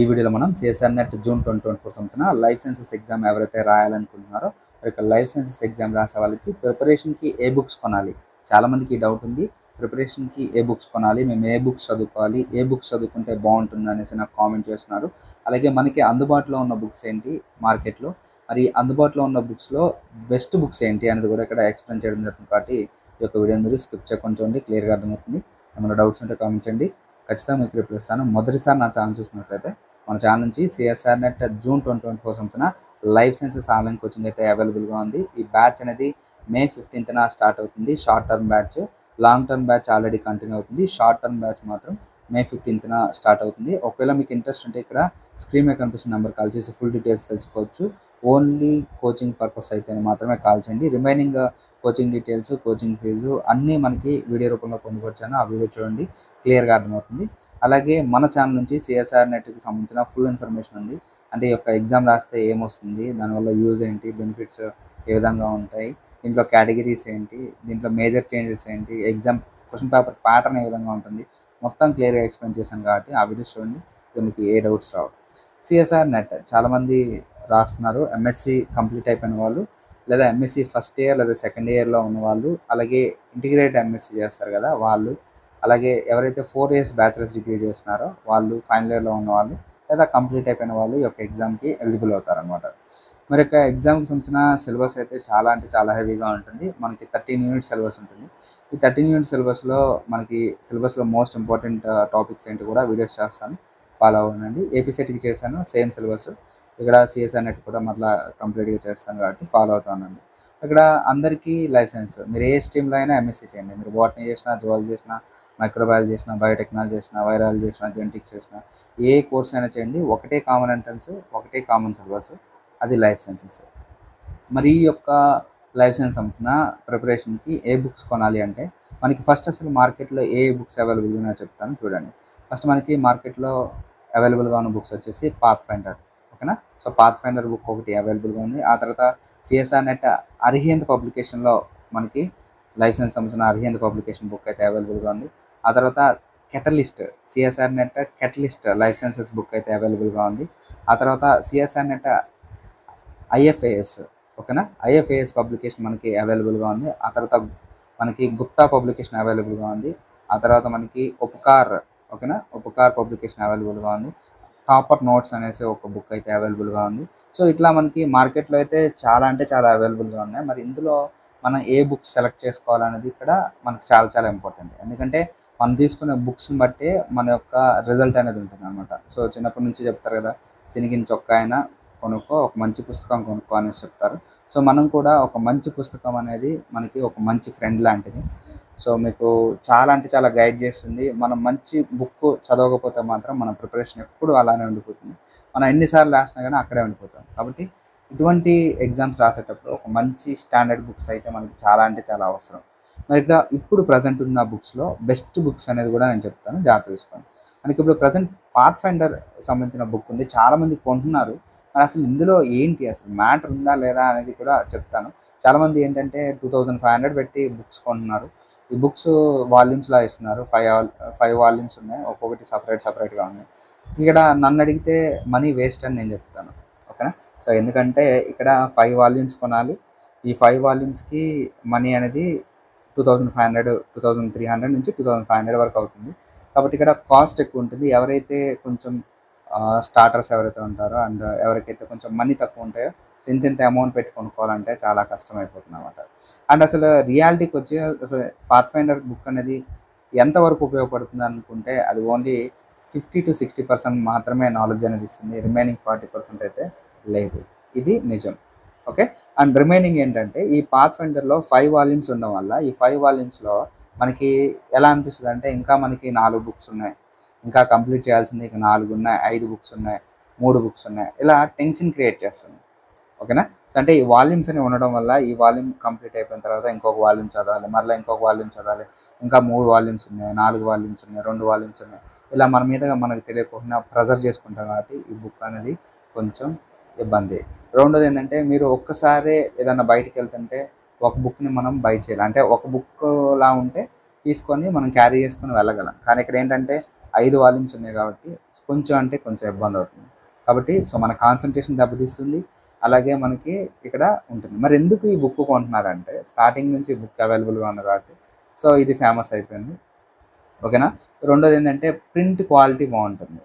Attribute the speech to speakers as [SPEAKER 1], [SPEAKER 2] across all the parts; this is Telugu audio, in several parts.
[SPEAKER 1] ఈ వీడియోలో మనం సిఎస్ఆర్ నెట్ జూన్ 2024 సంవత్సరం లైఫ్ సైన్సెస్ ఎగ్జామ్ ఎవరైతే రాయాలనుకుంటున్నారో లైఫ్ సైన్సెస్ ఎగ్జామ్ రాసే వాళ్ళకి ప్రిపరేషన్కి ఏ బుక్స్ కొనాలి, చాలామందికి డౌట్ ఉంది. ప్రిపరేషన్కి ఏ బుక్స్ కొనాలి, మేము ఏ బుక్స్ చదువుకోవాలి, ఏ బుక్స్ చదువుకుంటే బాగుంటుంది అనేసి నాకు కామెంట్ చేస్తున్నారు. అలాగే మనకి అందుబాటులో ఉన్న బుక్స్ ఏంటి మార్కెట్లో, మరి అందుబాటులో ఉన్న బుక్స్లో బెస్ట్ బుక్స్ ఏంటి అనేది కూడా ఇక్కడ ఎక్స్ప్లెయిన్ చేయడం జరుగుతుంది. కాబట్టి ఈ యొక్క వీడియోని మీరు స్కిప్ చేయకుండా చూడండి, క్లియర్గా అర్థమవుతుంది. ఏమైనా డౌట్స్ ఉంటే కామెంట్ చేయండి, ఖచ్చితంగా మీకు రిప్లై ఇస్తాను. మొదటిసారి నా ఛానల్ చూసినట్లయితే మన ఛానల్ నుంచి సిఎస్ఆర్ నెట్ జూన్ 2024 సంవత్సరం లైఫ్ సైన్సెస్ ఆన్లైన్ కోచింగ్ అయితే అవైలబుల్గా ఉంది. ఈ బ్యాచ్ అనేది మే 15న స్టార్ట్ అవుతుంది. Short term batch, long term batch already continue అవుతుంది. షార్ట్ టర్మ్ బ్యాచ్ మాత్రం మే 15న స్టార్ట్ అవుతుంది. ఒకవేళ మీకు ఇంట్రెస్ట్ ఉంటే ఇక్కడ స్క్రీన్ మీద కనిపిస్తున్న నెంబర్ కాల్ చేసి ఫుల్ డీటెయిల్స్ తెలుసుకోవచ్చు. ఓన్లీ కోచింగ్ పర్పస్ అయితే మాత్రమే కాల్ చేయండి. Remaining coaching details, coaching fees అన్నీ మనకి వీడియో రూపంలో పొందుపరిచాను. ఆ వీడియో చూడండి, క్లియర్గా అర్థమవుతుంది. అలాగే మన ఛానల్ నుంచి సిఎస్ఆర్ నెట్కి సంబంధించిన ఫుల్ ఇన్ఫర్మేషన్ ఉంది. అంటే ఈ యొక్క ఎగ్జామ్ రాస్తే ఏమొస్తుంది, దానివల్ల యూజ్ ఏంటి, బెనిఫిట్స్ ఏ విధంగా ఉంటాయి, దీంట్లో కేటగిరీస్ ఏంటి, దీంట్లో మేజర్ చేంజెస్ ఏంటి, ఎగ్జామ్ క్వశ్చన్ పేపర్ ప్యాటర్న్ ఏ విధంగా ఉంటుంది, మొత్తం క్లియర్గా ఎక్స్ప్లెయిన్ చేశాను. కాబట్టి ఆ వీడియోస్ చూడండి, మీకు ఏ డౌట్స్ రావు. సిఎస్ఆర్ నెట్ చాలామంది రాస్తున్నారు. ఎంఎస్సి కంప్లీట్ అయిపోయిన వాళ్ళు, లేదా ఎంఎస్సి ఫస్ట్ ఇయర్ లేదా సెకండ్ ఇయర్లో ఉన్న వాళ్ళు, అలాగే ఇంటిగ్రేటెడ్ ఎంఎస్సి చేస్తారు కదా వాళ్ళు, అలాగే ఎవరైతే 4 ఇయర్స్ బ్యాచిలర్స్ డిగ్రీ చేస్తున్నారో వాళ్ళు, ఫైనల్ ఇయర్లో ఉన్న వాళ్ళు, లేదా కంప్లీట్ అయిపోయిన వాళ్ళు ఈ యొక్క ఎగ్జామ్కి ఎలిజిబుల్ అవుతారనమాట. మరి యొక్క ఎగ్జామ్కి సంబంధించిన సిలబస్ అయితే చాలా అంటే చాలా హెవీగా ఉంటుంది. మనకి 13 యూనిట్ సిలబస్ ఉంటుంది. ఈ 13 యూనిట్ సిలబస్లో మనకి సిలబస్లో మోస్ట్ ఇంపార్టెంట్ టాపిక్స్ ఏంటి కూడా వీడియోస్ చేస్తాను, ఫాలో అవ్వండి. ఏపీసెట్కి చేశాను సేమ్ సిలబస్, ఇక్కడ సిఎస్ఆర్ నెట్ కూడా మళ్ళీ కంప్లీట్గా చేస్తాను కాబట్టి ఫాలో అవుతానండి. ఇక్కడ అందరికీ లైఫ్ సైన్స్, మీరు ఏ స్ట్రీమ్లో అయినా ఎంఎస్సీ చేయండి. మీరు బాటనీ చేసినా, జువాలజీ చేసినా, మైక్రోబయాలజీ చేసినా, బయోటెక్నాలజీ చేసినా, వైరాలజీ చేసినా, జెనెటిక్స్ చేసినా, ఏ కోర్స్ అయినా చేయండి, ఒకటే కామన్ ఎంట్రన్స్, ఒకటే కామన్ సిలబస్, అది లైఫ్ సైన్సెస్. మరి ఈ యొక్క లైఫ్ సైన్స్ సంబంధించిన ప్రిపరేషన్కి ఏ బుక్స్ కొనాలి అంటే, మనకి ఫస్ట్ అసలు మార్కెట్లో ఏ బుక్స్ అవైలబుల్గా ఉన్నాయో చెప్తాను చూడండి. ఫస్ట్ మనకి మార్కెట్లో అవైలబుల్గా ఉన్న బుక్స్ వచ్చేసి పాత్ ఫైండర్, ఓకేనా. సో పాత్ ఫైండర్ బుక్ ఒకటి అవైలబుల్గా ఉంది. ఆ తర్వాత సిఎస్ఆర్ నెట్ అరిహంత్ పబ్లికేషన్లో మనకి లైఫ్ సైన్స్ సంబంధించిన అరిహంత్ పబ్లికేషన్ బుక్ అయితే అవైలబుల్గా ఉంది. ఆ తర్వాత catalyst, CSR net catalyst life sciences book అయితే అవైలబుల్గా ఉంది. ఆ తర్వాత సిఎస్ఆర్ నెట్ ఐఎఫ్ఏఎస్, ఓకేనా, ఐఎఫ్ఏఎస్ పబ్లికేషన్ మనకి అవైలబుల్గా ఉంది. ఆ తర్వాత మనకి గుప్తా పబ్లికేషన్ అవైలబుల్గా ఉంది. ఆ తర్వాత మనకి ఉపకార్, ఓకేనా, ఉపకార్ పబ్లికేషన్ అవైలబుల్గా ఉంది. టాపర్ నోట్స్ అనేసి ఒక బుక్ అయితే అవైలబుల్గా ఉంది. సో ఇట్లా మనకి మార్కెట్లో అయితే చాలా అంటే చాలా అవైలబుల్గా ఉన్నాయి. మరి ఇందులో మనం ఏ బుక్స్ సెలెక్ట్ చేసుకోవాలనేది ఇక్కడ మనకు చాలా చాలా ఇంపార్టెంట్. ఎందుకంటే మనం తీసుకునే బుక్స్ని బట్టే మన యొక్క రిజల్ట్ అనేది ఉంటుంది అనమాట. సో చిన్నప్పటి నుంచి చెప్తారు కదా, చినిగిన చొక్కా అయినా కొనుక్కో, ఒక మంచి పుస్తకం కొనుక్కో అనేసి చెప్తారు. సో మనం కూడా ఒక మంచి పుస్తకం అనేది మనకి ఒక మంచి ఫ్రెండ్ లాంటిది. సో మీకు చాలా అంటే చాలా గైడ్ చేస్తుంది. మనం మంచి బుక్ చదవకపోతే మాత్రం మన ప్రిపరేషన్ ఎప్పుడు అలానే ఉండిపోతుంది. మనం ఎన్నిసార్లు రాసినా కానీ అక్కడే ఉండిపోతాం. కాబట్టి ఇటువంటి ఎగ్జామ్స్ రాసేటప్పుడు ఒక మంచి స్టాండర్డ్ బుక్స్ అయితే మనకి చాలా అంటే చాలా అవసరం. మరి ఇక్కడ ఇప్పుడు ప్రజెంట్ ఉన్న బుక్స్లో బెస్ట్ బుక్స్ అనేది కూడా నేను చెప్తాను, జాగ్రత్త చూసుకోండి. మనకి ఇప్పుడు ప్రజెంట్ పాత్ ఫైండర్ సంబంధించిన బుక్ ఉంది, చాలామంది కొంటున్నారు. మరి అసలు ఇందులో ఏంటి, అసలు మ్యాటర్ ఉందా లేదా అనేది కూడా చెప్తాను. చాలామంది ఏంటంటే 2500 పెట్టి బుక్స్ కొంటున్నారు. ఈ బుక్స్ వాల్యూమ్స్లా ఇస్తున్నారు. 5 వాల్యూమ్స్ ఉన్నాయి, ఒక్కొక్కటి సపరేట్గా ఉన్నాయి. ఇక్కడ నన్ను అడిగితే మనీ వేస్ట్ అని నేను చెప్తాను, ఓకేనా. సో ఎందుకంటే ఇక్కడ 5 వాల్యూమ్స్ కొనాలి. ఈ 5 వాల్యూమ్స్కి మనీ అనేది 2500, 2300 నుంచి 2500 వరకు అవుతుంది. కాబట్టి ఇక్కడ కాస్ట్ ఎక్కువ ఉంటుంది. ఎవరైతే కొంచెం స్టార్టర్స్ ఎవరైతే ఉంటారో అండ్ ఎవరికైతే కొంచెం మనీ తక్కువ ఉంటాయో, సో ఇంత అమౌంట్ పెట్టి కొనుక్కోవాలంటే చాలా కష్టం అయిపోతుంది అనమాట. అండ్ అసలు రియాలిటీకి వచ్చి అసలు పాత్ ఫైండర్ బుక్ అనేది ఎంతవరకు ఉపయోగపడుతుంది అనుకుంటే, అది ఓన్లీ 50 to 60% మాత్రమే నాలెడ్జ్ అనేది ఇస్తుంది. రిమైనింగ్ 40% అయితే లేదు. ఇది నిజం, ఓకే. అండ్ రిమైనింగ్ ఏంటంటే, ఈ పాత్ ఫైండర్లో 5 వాల్యూమ్స్ ఉండడం వల్ల ఈ 5 వాల్యూమ్స్లో మనకి ఎలా అనిపిస్తుంది అంటే, ఇంకా మనకి 4 బుక్స్ ఉన్నాయి, ఇంకా కంప్లీట్ చేయాల్సింది ఇంకా 4 ఉన్నాయి, 5 బుక్స్ ఉన్నాయి, 3 బుక్స్ ఉన్నాయి, ఇలా టెన్షన్ క్రియేట్ చేస్తుంది, ఓకేనా. సో అంటే ఈ వాల్యూమ్స్ అని ఉండడం వల్ల ఈ వాల్యూమ్ కంప్లీట్ అయిపోయిన తర్వాత ఇంకొక వాల్యూమ్ చదవాలి, మళ్ళీ ఇంకొక వాల్యూమ్ చదవాలి, ఇంకా 3 వాల్యూమ్స్ ఉన్నాయి, 4 వాల్యూమ్స్ ఉన్నాయి, 2 వాల్యూమ్స్ ఉన్నాయి, ఇలా మన మీద మనకు తెలియకుండా ప్రెజర్ చేసుకుంటాం. కాబట్టి ఈ బుక్ అనేది కొంచెం ఇబ్బంది. రెండోది ఏంటంటే, మీరు ఒక్కసారి ఏదన్నా బయటికి వెళ్తుంటే ఒక బుక్ని మనం బై చేయాలి. అంటే ఒక బుక్లా ఉంటే తీసుకొని మనం క్యారీ చేసుకొని వెళ్ళగలం. కానీ ఇక్కడ ఏంటంటే 5 వాల్యూమ్స్ ఉన్నాయి కాబట్టి కొంచెం అంటే కొంచెం ఇబ్బంది అవుతుంది. కాబట్టి సో మన కాన్సంట్రేషన్ దెబ్బతీస్తుంది. అలాగే మనకి ఇక్కడ ఉంటుంది. మరి ఎందుకు ఈ బుక్ కొంటున్నారంటే స్టార్టింగ్ నుంచి బుక్ అవైలబుల్‌గా ఉంది కాబట్టి సో ఇది ఫేమస్ అయిపోయింది. ఓకేనా. రెండోది ఏంటంటే ప్రింట్ క్వాలిటీ బాగుంటుంది.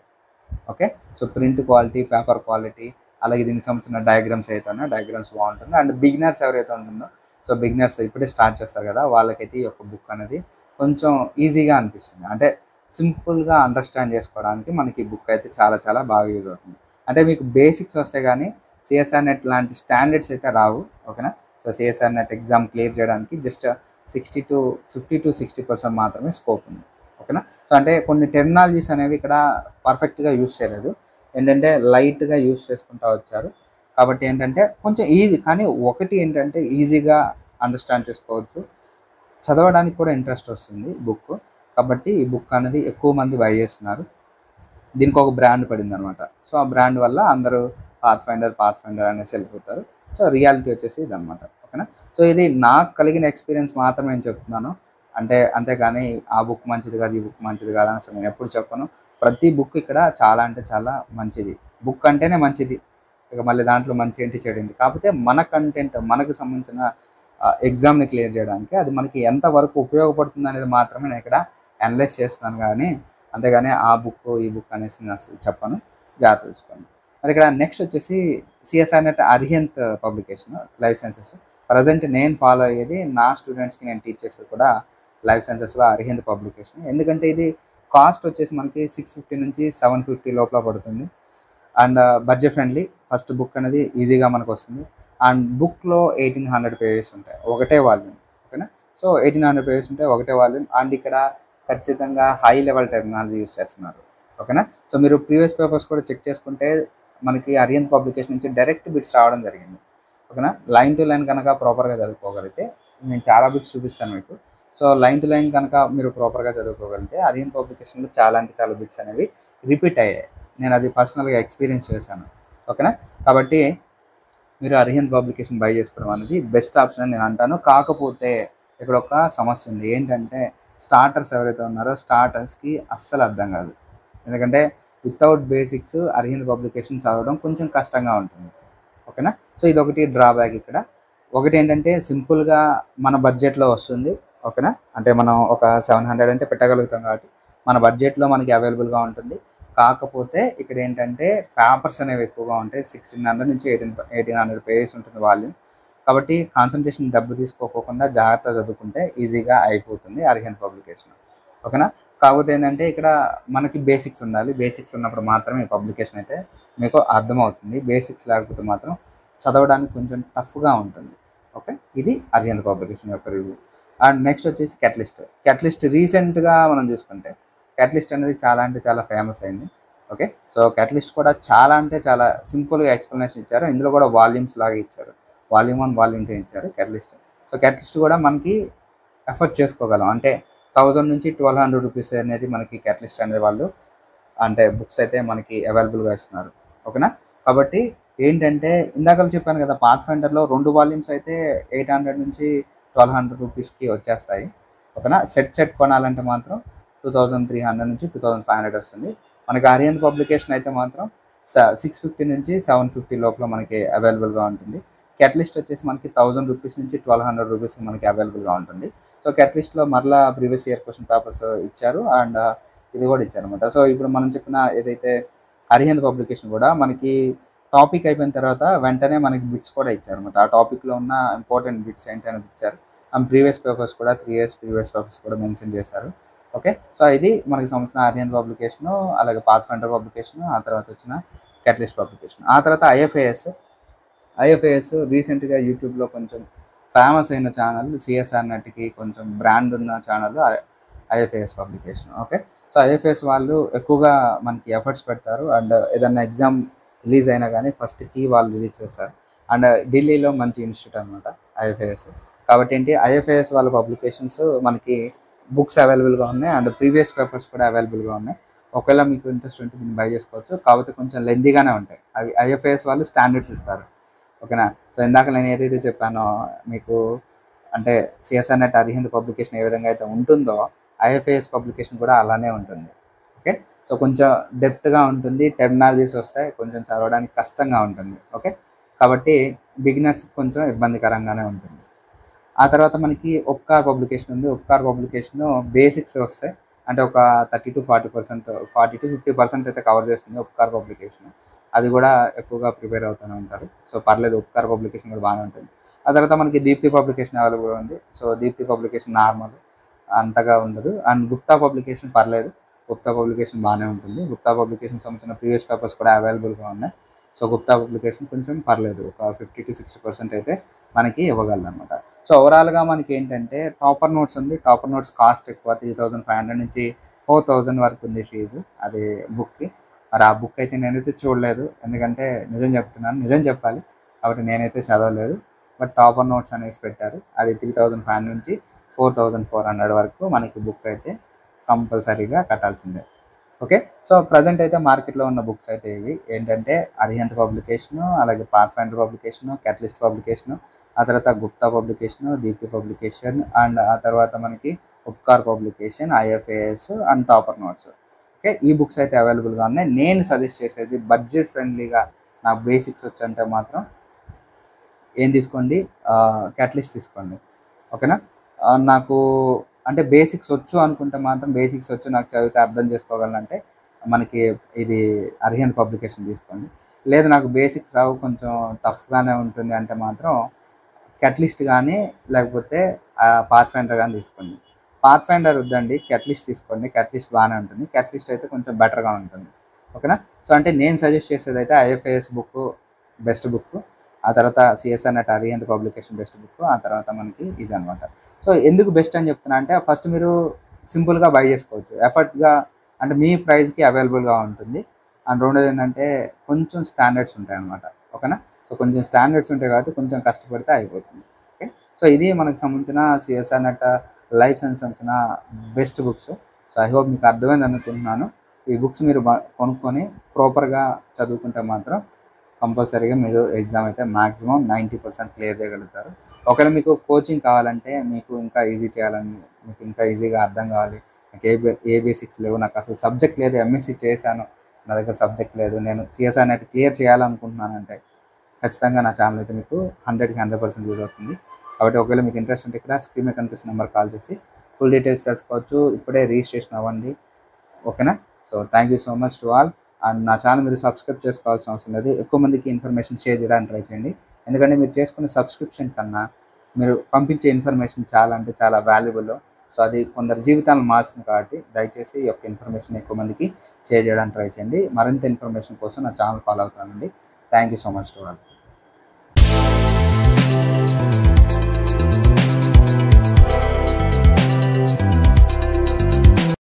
[SPEAKER 1] Okay. So print quality, paper quality, అలాగే దీనికి సంబంధించిన డయాగ్రామ్స్ అయితే ఉన్నాయో డయాగ్రామ్స్ బాగుంటుంది. అండ్ బిగినర్స్ ఎవరైతే ఉంటుందో సో బిగినర్స్ ఇప్పుడే స్టార్ట్ చేస్తారు కదా, వాళ్ళకైతే ఈ యొక్క బుక్ అనేది కొంచెం ఈజీగా అనిపిస్తుంది. అంటే సింపుల్గా అండర్స్టాండ్ చేసుకోవడానికి మనకి ఈ బుక్ అయితే చాలా చాలా బాగా యూజ్ అవుతుంది. అంటే మీకు బేసిక్స్ వస్తే కానీ సిఎస్ఆర్ నెట్ లాంటి స్టాండర్డ్స్ అయితే రావు. ఓకేనా. So CSR net exam clear చేయడానికి జస్ట్ 50-60% మాత్రమే స్కోప్ ఉంది. ఓకేనా. సో అంటే కొన్ని టెర్మినాలజీస్ అనేవి ఇక్కడ పర్ఫెక్ట్గా యూజ్ చేయలేదు. ఏంటంటే లైట్గా యూజ్ చేసుకుంటూ వచ్చారు. కాబట్టి ఏంటంటే కొంచెం ఈజీ, కానీ ఒకటి ఏంటంటే ఈజీగా అండర్స్టాండ్ చేసుకోవచ్చు, చదవడానికి కూడా ఇంట్రెస్ట్ వస్తుంది బుక్. కాబట్టి ఈ బుక్ అనేది ఎక్కువ మంది బై చేస్తున్నారు. దీనికి ఒక బ్రాండ్ పడింది అనమాట. సో ఆ బ్రాండ్ వల్ల అందరూ పాత్ ఫైండర్ అనేసి వెళ్ళిపోతారు. సో రియాలిటీ వచ్చేసి ఇది అనమాట. ఓకేనా. సో ఇది నాకు కలిగిన ఎక్స్పీరియన్స్ మాత్రమే నేను చెప్తున్నాను. అంతేగాని ఆ బుక్ మంచిది కాదు, ఈ బుక్ మంచిది కాదు అని అసలు నేను ఎప్పుడు చెప్పను. ప్రతి బుక్ ఇక్కడ చాలా అంటే చాలా మంచిది. బుక్ అంటేనే మంచిది. ఇక మళ్ళీ దాంట్లో మంచి ఏంటి చెడు ఏంటి, కాకపోతే మన కంటెంట్ మనకు సంబంధించిన ఎగ్జామ్ని క్లియర్ చేయడానికి అది మనకి ఎంతవరకు ఉపయోగపడుతుంది అనేది మాత్రమే నేను ఇక్కడ అనలైజ్ చేస్తున్నాను. కానీ అంతేగాని ఆ బుక్ ఈ బుక్ అనేసి నేను అసలు చెప్పను. జాగ్రత్త చూసుకోండి. మరి ఇక్కడ నెక్స్ట్ వచ్చేసి CSR net Arihant publication life sciences. Present నేను ఫాలో అయ్యేది, నా స్టూడెంట్స్కి నేను టీచ్ చేసేది కూడా లైఫ్ సైన్సెస్లో అరిహంత్ పబ్లికేషన్. ఎందుకంటే ఇది కాస్ట్ వచ్చేసి మనకి 650 నుంచి 750 లోపల పడుతుంది. And budget friendly. First book అనేది ఈజీగా మనకు వస్తుంది. అండ్ బుక్లో 1800 పేజెస్ ఉంటాయి, ఒకటే వాల్యూమ్. ఓకేనా. సో 1800 పేజెస్ ఉంటాయి, ఒకటే వాల్యూమ్. అండ్ ఇక్కడ ఖచ్చితంగా హై లెవెల్ టెక్నాలజీ యూస్ చేస్తున్నారు. ఓకేనా. సో మీరు ప్రీవియస్ పేపర్స్ కూడా చెక్ చేసుకుంటే మనకి అరిహంత్ పబ్లికేషన్ నుంచి డైరెక్ట్ బిట్స్ రావడం జరిగింది. ఓకేనా. లైన్ టు లైన్ కనుక ప్రాపర్గా చదువుకోగలిగితే, నేను చాలా బిట్స్ చూపిస్తాను మీకు. సో లైన్ టు లైన్ కనుక మీరు ప్రాపర్గా చదువుకోగలిగితే అరిహంత్ పబ్లికేషన్లో చాలా అంటే చాలా బిట్స్ అనేవి రిపీట్ అయ్యాయి. నేను అది పర్సనల్గా ఎక్స్పీరియన్స్ చేశాను. ఓకేనా. కాబట్టి మీరు అరిహంత్ పబ్లికేషన్ బై చేసుకోవడం అనేది బెస్ట్ ఆప్షన్ అని నేను అంటాను. కాకపోతే ఇక్కడ ఒక సమస్య ఉంది. ఏంటంటే స్టార్టర్స్ ఎవరైతే ఉన్నారో స్టార్టర్స్కి అస్సలు అర్థం కాదు. ఎందుకంటే వితౌట్ బేసిక్స్ అరిహంత్ పబ్లికేషన్ చదవడం కొంచెం కష్టంగా ఉంటుంది. ఓకేనా. సో ఇది ఒకటి డ్రాబ్యాక్ ఇక్కడ. ఒకటి ఏంటంటే సింపుల్గా మన బడ్జెట్లో వస్తుంది. ఓకేనా. అంటే మనం ఒక 700 అంటే పెట్టగలుగుతాం కాబట్టి మన బడ్జెట్లో మనకి అవైలబుల్గా ఉంటుంది. కాకపోతే ఇక్కడ ఏంటంటే పేపర్స్ అనేవి ఎక్కువగా ఉంటాయి. 1600 నుంచి 1800 పేజెస్ ఉంటుంది వాల్యూమ్. కాబట్టి కాన్సన్ట్రేషన్ దెబ్బ తీసుకోకుండా జాగ్రత్తగా చదువుకుంటే ఈజీగా అయిపోతుంది అరిహంత్ పబ్లికేషన్. ఓకేనా. కాకపోతే ఏంటంటే ఇక్కడ మనకి బేసిక్స్ ఉండాలి. బేసిక్స్ ఉన్నప్పుడు మాత్రమే ఈ పబ్లికేషన్ అయితే మీకు అర్థమవుతుంది. బేసిక్స్ లేకపోతే మాత్రం చదవడానికి కొంచెం టఫ్గా ఉంటుంది. ఓకే. ఇది అరిహంత్ పబ్లికేషన్ యొక్క రివ్యూ. అండ్ నెక్స్ట్ వచ్చేసి క్యాటలిస్ట్ రీసెంట్గా మనం చూసుకుంటే క్యాటలిస్ట్ అనేది చాలా అంటే చాలా ఫేమస్ అయింది. ఓకే. సో క్యాటలిస్ట్ కూడా చాలా అంటే చాలా సింపుల్గా ఎక్స్ప్లెనేషన్ ఇచ్చారు. ఇందులో కూడా వాల్యూమ్స్ లాగా ఇచ్చారు. వాల్యూమ్ 1, వాల్యూమ్ 2 ఇచ్చారు క్యాటలిస్ట్. సో క్యాటలిస్ట్ కూడా మనకి ఎఫర్ట్ చేసుకోగలం. అంటే 1000 నుంచి 1200 రూపీస్ అనేది మనకి క్యాటలిస్ట్ అనేది వాళ్ళు అంటే బుక్స్ అయితే మనకి అవైలబుల్గా ఇస్తున్నారు. ఓకేనా. కాబట్టి ఏంటంటే ఇందాక చెప్పాను కదా, పాత్ ఫైండర్లో 2 వాల్యూమ్స్ అయితే 800 నుంచి 1200 రూపీస్కి వచ్చేస్తాయి. ఓకేనా. సెట్ కొనాలంటే మాత్రం 2300 నుంచి 2500 వస్తుంది. మనకి అరిహంత్ పబ్లికేషన్ అయితే మాత్రం 650 నుంచి 750 లోపల మనకి అవైలబుల్గా ఉంటుంది. క్యాటలిస్ట్ వచ్చేసి మనకి 1000 రూపీస్ నుంచి 1200 రూపీస్ మనకి అవైలబుల్గా ఉంటుంది. సో క్యాటలిస్ట్లో మరలా ప్రీవియస్ ఇయర్ క్వశ్చన్ పేపర్స్ ఇచ్చారు. అండ్ ఇది కూడా ఇచ్చారనమాట. సో ఇప్పుడు మనం చెప్పిన ఏదైతే అరిహంత్ పబ్లికేషన్ కూడా మనకి టాపిక్ అయిపోయిన తర్వాత వెంటనే మనకి బిట్స్ కూడా ఇచ్చారనమాట. ఆ టాపిక్లో ఉన్న ఇంపార్టెంట్ బిట్స్ ఏంటి అనేది ఇచ్చారు. అండ్ ప్రీవియస్ పేపర్స్ కూడా 3 years ప్రీవియస్ పేపర్స్ కూడా మెన్షన్ చేశారు. ఓకే. సో ఇది మనకి సంబంధించిన అరిహంత్ పబ్లికేషను, అలాగే పాత్ ఫైండర్ పబ్లికేషన్, ఆ తర్వాత వచ్చిన క్యాటలిస్ట్ పబ్లికేషన్. ఆ తర్వాత ఐఎఫ్ఏఎస్ రీసెంట్గా యూట్యూబ్లో కొంచెం ఫేమస్ అయిన ఛానల్, సిఎస్ఆర్ నెట్కి కొంచెం బ్రాండ్ ఉన్న ఛానల్ ఐఎఫ్ఏఎస్ పబ్లికేషన్. ఓకే. సో ఐఎఫ్ఏఎస్ వాళ్ళు ఎక్కువగా మనకి ఎఫర్ట్స్ పెడతారు. అండ్ ఏదన్నా ఎగ్జామ్ రిలీజ్ అయినా కానీ ఫస్ట్ కీ వాళ్ళు రిలీజ్ చేస్తారు. అండ్ ఢిల్లీలో మంచి ఇన్స్టిట్యూట్ అనమాట ఐఎఫ్ఏఎస్. కాబట్టి ఏంటి, ఐఎఫ్ఏఎస్ వాళ్ళ పబ్లికేషన్స్ మనకి బుక్స్ అవైలబుల్గా ఉన్నాయి. అండ్ ప్రీవియస్ పేపర్స్ కూడా అవైలబుల్గా ఉన్నాయి. ఒకవేళ మీకు ఇంట్రెస్ట్ ఉంటే దీన్ని బై చేసుకోవచ్చు. కాకపోతే కొంచెం లెందీగానే ఉంటాయి. అవి ఐఎఫ్ఏఎస్ వాళ్ళు స్టాండర్డ్స్ ఇస్తారు. ఓకేనా. సో ఇందాక నేను ఏదైతే చెప్పానో మీకు, అంటే సిఎస్ఆర్ నెట్ అరిహంత్ పబ్లికేషన్ ఏ విధంగా అయితే ఉంటుందో ఐఎఫ్ఏఎస్ పబ్లికేషన్ కూడా అలానే ఉంటుంది. ఓకే. సో కొంచెం డెప్త్గా ఉంటుంది, టెర్మినాలజీస్ వస్తాయి, కొంచెం చదవడానికి కష్టంగా ఉంటుంది. ఓకే, కాబట్టి బిగినర్స్కి కొంచెం ఇబ్బందికరంగానే ఉంటుంది. ఆ తర్వాత మనకి ఉపకార్ పబ్లికేషన్ ఉంది. ఉపకార్ పబ్లికేషన్ బేసిక్స్ వస్తాయి, అంటే ఒక 30-40%, 40-50% అయితే కవర్ చేస్తుంది ఉపకార్ పబ్లికేషన్. అది కూడా ఎక్కువగా ప్రిపేర్ అవుతూనే ఉంటారు. సో పర్లేదు, ఉపకార్ పబ్లికేషన్ కూడా బాగానే ఉంటుంది. ఆ తర్వాత మనకి దీప్తి పబ్లికేషన్ అవైలబుల్ ఉంది. సో దీప్తి పబ్లికేషన్ నార్మల్, అంతగా ఉండదు. అండ్ గుప్తా పబ్లికేషన్ పర్లేదు, గుప్తా పబ్లికేషన్ బాగానే ఉంటుంది. గుప్తా పబ్లికేషన్ సంబంధించిన ప్రీవియస్ పేపర్స్ కూడా అవైలబుల్గా ఉన్నాయి. సో గుప్తా పబ్లికేషన్ కొంచెం పర్లేదు, ఒక 50-60% అయితే మనకి ఇవ్వగలదు అనమాట. సో ఓవరాల్గా మనకి ఏంటంటే టాపర్ నోట్స్ ఉంది. టాపర్ నోట్స్ కాస్ట్ ఎక్కువ, 3500 నుంచి 4000 వరకు ఉంది ఫీజు అది బుక్కి. మరి ఆ బుక్ అయితే నేనైతే చూడలేదు, ఎందుకంటే నిజం చెప్తున్నాను, నిజం చెప్పాలి కాబట్టి నేనైతే చదవలేదు. బట్ టాపర్ నోట్స్ అనేసి పెట్టారు, అది 3500 నుంచి 4400 వరకు మనకి బుక్ అయితే కంపల్సరీగా కట్టాల్సిందే. ఓకే, సో ప్రజెంట్ అయితే మార్కెట్లో ఉన్న బుక్స్ అయితే ఇవి ఏంటంటే అరిహంత్ పబ్లికేషను, అలాగే path finder publication, catalyst publication, ఆ తర్వాత Gupta publication, Deepti publication, and ఆ తర్వాత మనకి Upkar publication, IFAS and topper notes. Okay, ఈ బుక్స్ అయితే అవైలబుల్గా ఉన్నాయి. నేను సజెస్ట్ చేసేది బడ్జెట్ ఫ్రెండ్లీగా నాకు బేసిక్స్ వచ్చంటే మాత్రం ఏం తీసుకోండి, క్యాటలిస్ట్ తీసుకోండి. ఓకేనా, నాకు అంటే బేసిక్స్ వచ్చు అనుకుంటే మాత్రం, బేసిక్స్ వచ్చు నాకు చదివితే అర్థం చేసుకోగలనంటే మనకి ఇది అరిహంత్ పబ్లికేషన్ తీసుకోండి. లేదు నాకు బేసిక్స్ రావు, కొంచెం టఫ్గానే ఉంటుంది అంటే మాత్రం క్యాటలిస్ట్ కానీ లేకపోతే పాత్ ఫైండర్ కానీ తీసుకోండి. పాత్ ఫైండర్ వద్దండి, క్యాటలిస్ట్ తీసుకోండి. క్యాటలిస్ట్ బాగానే ఉంటుంది, క్యాటలిస్ట్ అయితే కొంచెం బెటర్గా ఉంటుంది. ఓకేనా, సో అంటే నేను సజెస్ట్ చేసేది అయితే ఐఎఫ్ఏఎస్ బుక్ బెస్ట్ బుక్, ఆ తర్వాత CSR net Arihant publication best book, ఆ తర్వాత మనకి ఇది అనమాట. సో ఎందుకు బెస్ట్ అని చెప్తున్నా అంటే ఫస్ట్ మీరు సింపుల్గా బై చేసుకోవచ్చు, ఎఫర్ట్గా అంటే మీ ప్రైస్కి అవైలబుల్గా ఉంటుంది. అండ్ రెండోది ఏంటంటే కొంచెం స్టాండర్డ్స్ ఉంటాయి అనమాట. ఓకేనా, సో కొంచెం స్టాండర్డ్స్ ఉంటాయి కాబట్టి కొంచెం కష్టపడితే అయిపోతుంది. ఓకే, సో ఇది మనకు సంబంధించిన సిఎస్ఆర్ నెట్ లైఫ్ సైన్స్ సంబంధించిన best books. So I hope మీకు అర్థమైంది అనుకుంటున్నాను. ఈ బుక్స్ మీరు కొనుక్కొని ప్రాపర్గా చదువుకుంటే మాత్రం కంపల్సరీగా మీరు ఎగ్జామ్ అయితే మ్యాక్సిమం 90% క్లియర్ చేయగలుగుతారు. ఒకవేళ మీకు కోచింగ్ కావాలంటే, మీకు ఇంకా ఈజీ చేయాలని, మీకు ఇంకా ఈజీగా అర్థం కావాలి, నాకు ఏ బేసిక్స్ లేవు, నాకు అసలు సబ్జెక్ట్ లేదు, ఎంఎస్సి చేశాను, నా దగ్గర సబ్జెక్ట్ లేదు, నేను సిఎస్ఆర్ నెట్ క్లియర్ చేయాలనుకుంటున్నానంటే ఖచ్చితంగా నా ఛానల్ అయితే మీకు 100% యూజ్ అవుతుంది. కాబట్టి ఒకవేళ మీకు ఇంట్రెస్ట్ ఉంటే ఇక్కడ స్క్రీన్ మీద కనిపిస్తున్న నెంబర్ కాల్ చేసి ఫుల్ డీటెయిల్స్ తెలుసుకోవచ్చు. ఇప్పుడే రిజిస్ట్రేషన్ అవ్వండి. ఓకేనా, so thank you so much to all. And నా ఛానల్ మీరు సబ్స్క్రైబ్ చేసుకోవాల్సిన అవసరం లేదు, ఎక్కువ మందికి ఇన్ఫర్మేషన్ షేర్ చేయడానికి ట్రై చేయండి. ఎందుకంటే మీరు చేసుకునే సబ్స్క్రిప్షన్ కన్నా మీరు పంపించే ఇన్ఫర్మేషన్ చాలా అంటే చాలా వాల్యుబుల్. సో అది కొందరు జీవితాలను మారుస్తుంది కాబట్టి దయచేసి ఈ యొక్క ఇన్ఫర్మేషన్ ఎక్కువ మందికి షేర్ చేయడానికి ట్రై చేయండి. మరింత ఇన్ఫర్మేషన్ కోసం నా ఛానల్ ఫాలో అవుతానండి. Thank you so much to all.